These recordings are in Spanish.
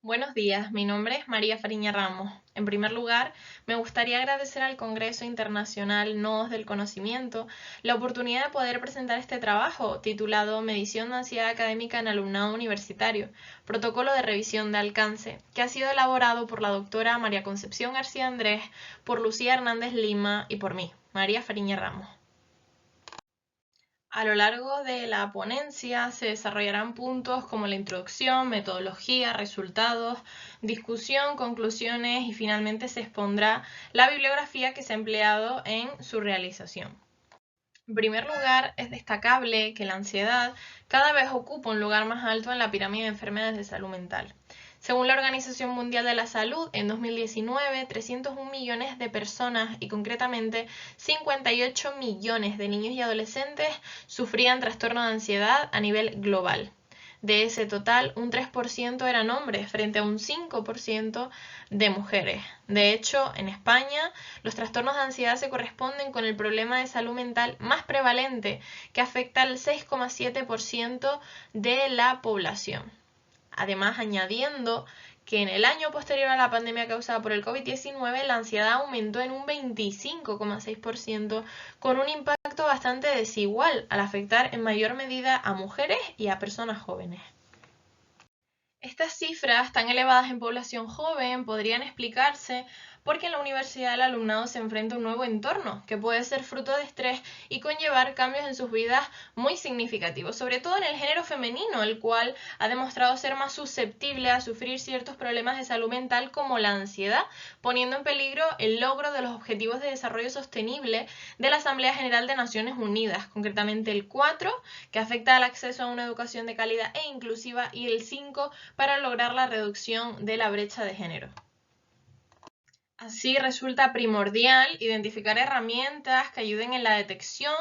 Buenos días, mi nombre es María Fariña Ramos. En primer lugar, me gustaría agradecer al Congreso Internacional Nodos del Conocimiento la oportunidad de poder presentar este trabajo titulado Medición de Ansiedad Académica en Alumnado Universitario, Protocolo de Revisión de Alcance, que ha sido elaborado por la doctora María Concepción García Andrés, por Lucía Hernández Lima y por mí, María Fariña Ramos. A lo largo de la ponencia se desarrollarán puntos como la introducción, metodología, resultados, discusión, conclusiones y finalmente se expondrá la bibliografía que se ha empleado en su realización. En primer lugar, es destacable que la ansiedad cada vez ocupa un lugar más alto en la pirámide de enfermedades de salud mental. Según la Organización Mundial de la Salud, en 2019, 301 millones de personas y concretamente 58 millones de niños y adolescentes sufrían trastorno de ansiedad a nivel global. De ese total, un 3% eran hombres frente a un 5% de mujeres. De hecho, en España, los trastornos de ansiedad se corresponden con el problema de salud mental más prevalente, que afecta al 6,7% de la población. Además, añadiendo que en el año posterior a la pandemia causada por el COVID-19, la ansiedad aumentó en un 25,6%, con un impacto bastante desigual al afectar en mayor medida a mujeres y a personas jóvenes. Estas cifras tan elevadas en población joven podrían explicarse porque en la universidad el alumnado se enfrenta a un nuevo entorno que puede ser fruto de estrés y conllevar cambios en sus vidas muy significativos, sobre todo en el género femenino, el cual ha demostrado ser más susceptible a sufrir ciertos problemas de salud mental como la ansiedad, poniendo en peligro el logro de los Objetivos de Desarrollo Sostenible de la Asamblea General de Naciones Unidas, concretamente el 4, que afecta al acceso a una educación de calidad e inclusiva, y el 5, para lograr la reducción de la brecha de género. Así resulta primordial identificar herramientas que ayuden en la detección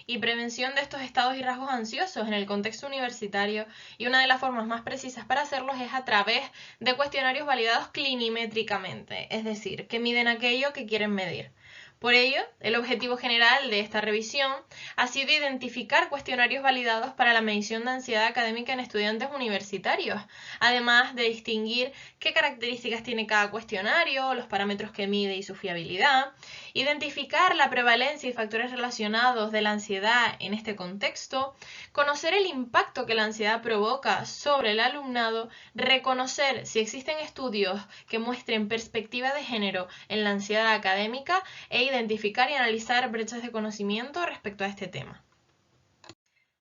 y prevención de estos estados y rasgos ansiosos en el contexto universitario, y una de las formas más precisas para hacerlos es a través de cuestionarios validados clinimétricamente, es decir, que miden aquello que quieren medir. Por ello, el objetivo general de esta revisión ha sido identificar cuestionarios validados para la medición de ansiedad académica en estudiantes universitarios, además de distinguir qué características tiene cada cuestionario, los parámetros que mide y su fiabilidad, identificar la prevalencia y factores relacionados de la ansiedad en este contexto, conocer el impacto que la ansiedad provoca sobre el alumnado, reconocer si existen estudios que muestren perspectiva de género en la ansiedad académica e identificar y analizar brechas de conocimiento respecto a este tema.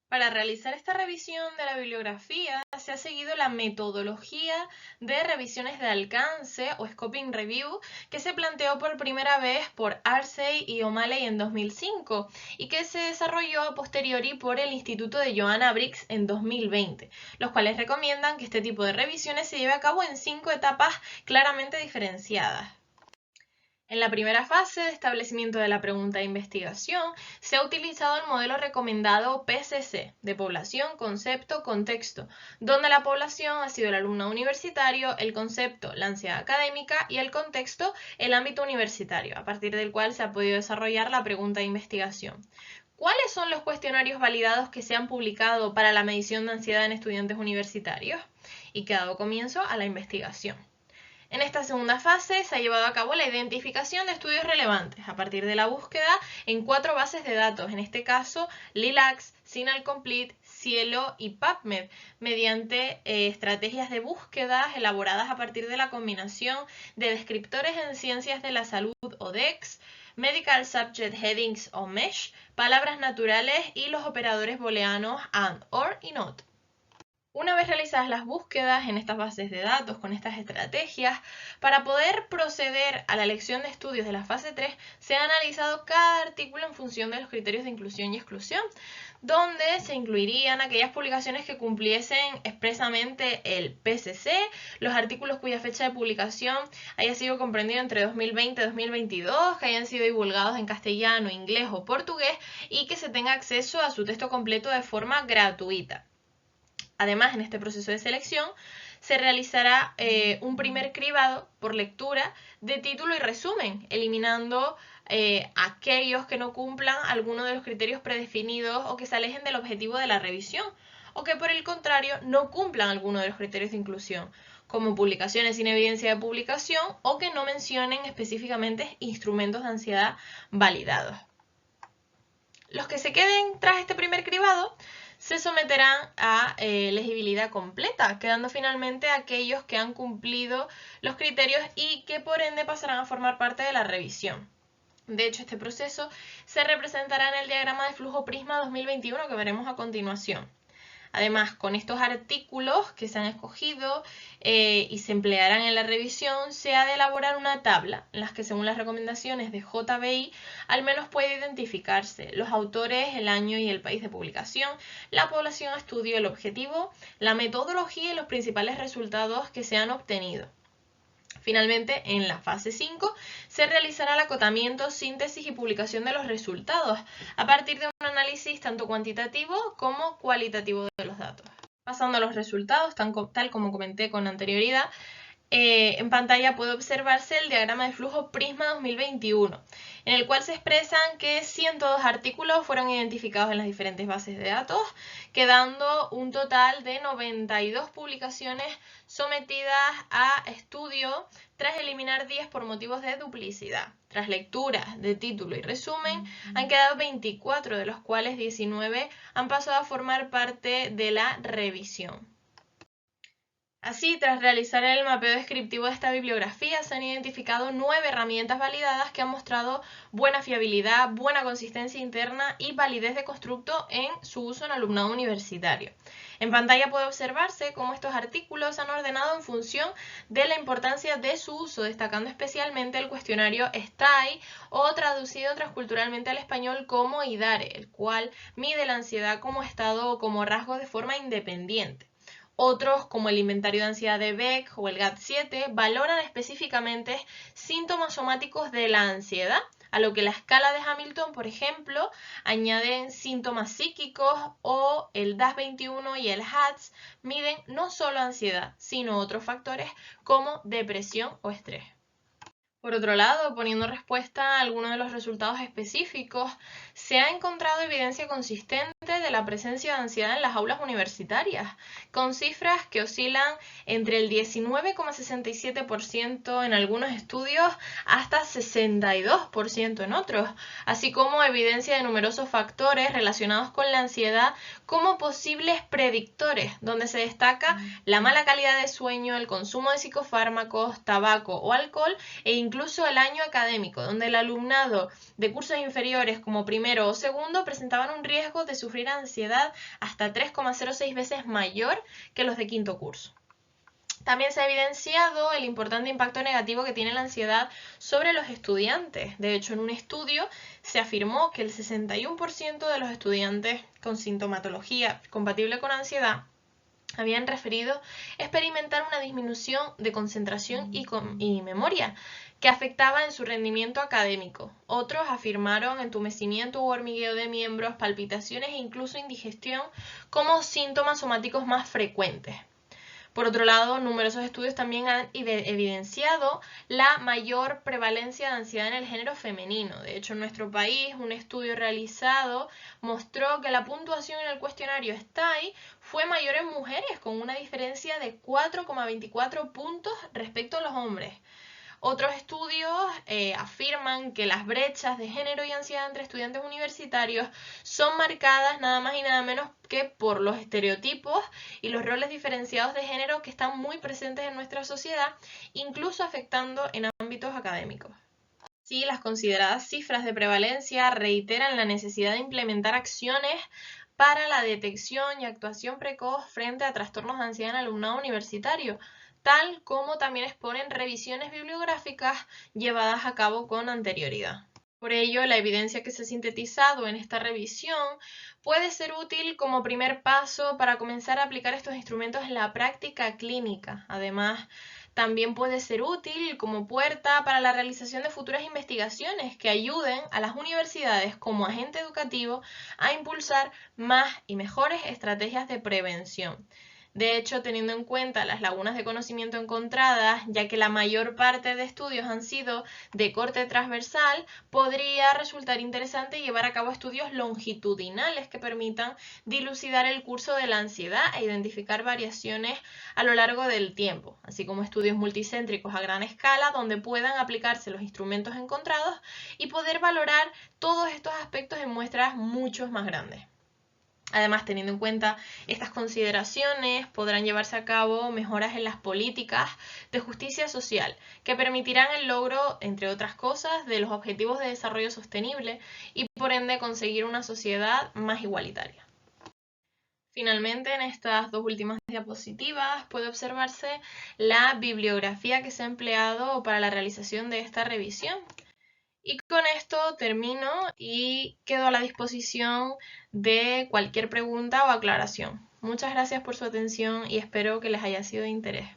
Para realizar esta revisión de la bibliografía se ha seguido la metodología de revisiones de alcance o Scoping Review, que se planteó por primera vez por Arsey y O'Malley en 2005 y que se desarrolló a posteriori por el Instituto de Joanna Briggs en 2020, los cuales recomiendan que este tipo de revisiones se lleve a cabo en 5 etapas claramente diferenciadas. En la primera fase de establecimiento de la pregunta de investigación, se ha utilizado el modelo recomendado PCC, de población, concepto, contexto, donde la población ha sido el alumno universitario, el concepto, la ansiedad académica, y el contexto, el ámbito universitario, a partir del cual se ha podido desarrollar la pregunta de investigación. ¿Cuáles son los cuestionarios validados que se han publicado para la medición de ansiedad en estudiantes universitarios? Y que ha dado comienzo a la investigación. En esta segunda fase se ha llevado a cabo la identificación de estudios relevantes a partir de la búsqueda en 4 bases de datos, en este caso LILACS, Sinalcomplete, Cielo y PubMed, mediante estrategias de búsqueda elaboradas a partir de la combinación de descriptores en ciencias de la salud o DEX, Medical Subject Headings o MESH, palabras naturales y los operadores booleanos AND, OR y NOT. Una vez realizadas las búsquedas en estas bases de datos con estas estrategias, para poder proceder a la elección de estudios de la fase 3, se ha analizado cada artículo en función de los criterios de inclusión y exclusión, donde se incluirían aquellas publicaciones que cumpliesen expresamente el PCC, los artículos cuya fecha de publicación haya sido comprendida entre 2020 y 2022, que hayan sido divulgados en castellano, inglés o portugués y que se tenga acceso a su texto completo de forma gratuita. Además, en este proceso de selección se realizará un primer cribado por lectura de título y resumen, eliminando aquellos que no cumplan alguno de los criterios predefinidos o que se alejen del objetivo de la revisión, o que por el contrario no cumplan alguno de los criterios de inclusión, como publicaciones sin evidencia de publicación o que no mencionen específicamente instrumentos de ansiedad validados. Los que se queden tras este primer cribado se someterán a legibilidad completa, quedando finalmente aquellos que han cumplido los criterios y que por ende pasarán a formar parte de la revisión. De hecho, este proceso se representará en el diagrama de flujo Prisma 2021 que veremos a continuación. Además, con estos artículos que se han escogido y se emplearán en la revisión, se ha de elaborar una tabla en la que, según las recomendaciones de JBI, al menos puede identificarse los autores, el año y el país de publicación, la población a estudio, el objetivo, la metodología y los principales resultados que se han obtenido. Finalmente, en la fase 5, se realizará el acotamiento, síntesis y publicación de los resultados, a partir de un análisis tanto cuantitativo como cualitativo de los datos. Pasando a los resultados, tal como comenté con anterioridad, en pantalla puede observarse el diagrama de flujo Prisma 2021, en el cual se expresan que 102 artículos fueron identificados en las diferentes bases de datos, quedando un total de 92 publicaciones sometidas a estudio tras eliminar 10 por motivos de duplicidad. Tras lectura de título y resumen, han quedado 24, de los cuales 19 han pasado a formar parte de la revisión. Así, tras realizar el mapeo descriptivo de esta bibliografía, se han identificado 9 herramientas validadas que han mostrado buena fiabilidad, buena consistencia interna y validez de constructo en su uso en alumnado universitario. En pantalla puede observarse cómo estos artículos se han ordenado en función de la importancia de su uso, destacando especialmente el cuestionario STAI o traducido transculturalmente al español como IDARE, el cual mide la ansiedad como estado o como rasgo de forma independiente. Otros, como el inventario de ansiedad de Beck o el GAD-7, valoran específicamente síntomas somáticos de la ansiedad, a lo que la escala de Hamilton, por ejemplo, añaden síntomas psíquicos, o el DAS-21 y el HATS miden no solo ansiedad, sino otros factores como depresión o estrés. Por otro lado, poniendo respuesta a algunos de los resultados específicos, se ha encontrado evidencia consistente de la presencia de ansiedad en las aulas universitarias, con cifras que oscilan entre el 19,67% en algunos estudios hasta 62% en otros, así como evidencia de numerosos factores relacionados con la ansiedad como posibles predictores, donde se destaca la mala calidad de sueño, el consumo de psicofármacos, tabaco o alcohol e incluso el año académico, donde el alumnado de cursos inferiores como primero o segundo presentaban un riesgo de sufrir ansiedad hasta 3,06 veces mayor que los de quinto curso. También se ha evidenciado el importante impacto negativo que tiene la ansiedad sobre los estudiantes. De hecho, en un estudio se afirmó que el 61% de los estudiantes con sintomatología compatible con ansiedad habían referido experimentar una disminución de concentración y memoria que afectaba en su rendimiento académico. Otros afirmaron entumecimiento u hormigueo de miembros, palpitaciones e incluso indigestión como síntomas somáticos más frecuentes. Por otro lado, numerosos estudios también han evidenciado la mayor prevalencia de ansiedad en el género femenino. De hecho, en nuestro país, un estudio realizado mostró que la puntuación en el cuestionario STAI fue mayor en mujeres, con una diferencia de 4,24 puntos respecto a los hombres. Otros estudios afirman que las brechas de género y ansiedad entre estudiantes universitarios son marcadas nada más y nada menos que por los estereotipos y los roles diferenciados de género que están muy presentes en nuestra sociedad, incluso afectando en ámbitos académicos. Sí, las consideradas cifras de prevalencia reiteran la necesidad de implementar acciones para la detección y actuación precoz frente a trastornos de ansiedad en alumnado universitario, tal como también exponen revisiones bibliográficas llevadas a cabo con anterioridad. Por ello, la evidencia que se ha sintetizado en esta revisión puede ser útil como primer paso para comenzar a aplicar estos instrumentos en la práctica clínica. Además, también puede ser útil como puerta para la realización de futuras investigaciones que ayuden a las universidades como agente educativo a impulsar más y mejores estrategias de prevención. De hecho, teniendo en cuenta las lagunas de conocimiento encontradas, ya que la mayor parte de estudios han sido de corte transversal, podría resultar interesante llevar a cabo estudios longitudinales que permitan dilucidar el curso de la ansiedad e identificar variaciones a lo largo del tiempo, así como estudios multicéntricos a gran escala donde puedan aplicarse los instrumentos encontrados y poder valorar todos estos aspectos en muestras mucho más grandes. Además, teniendo en cuenta estas consideraciones, podrán llevarse a cabo mejoras en las políticas de justicia social que permitirán el logro, entre otras cosas, de los objetivos de desarrollo sostenible y por ende conseguir una sociedad más igualitaria. Finalmente, en estas dos últimas diapositivas puede observarse la bibliografía que se ha empleado para la realización de esta revisión. Y con esto termino y quedo a la disposición de cualquier pregunta o aclaración. Muchas gracias por su atención y espero que les haya sido de interés.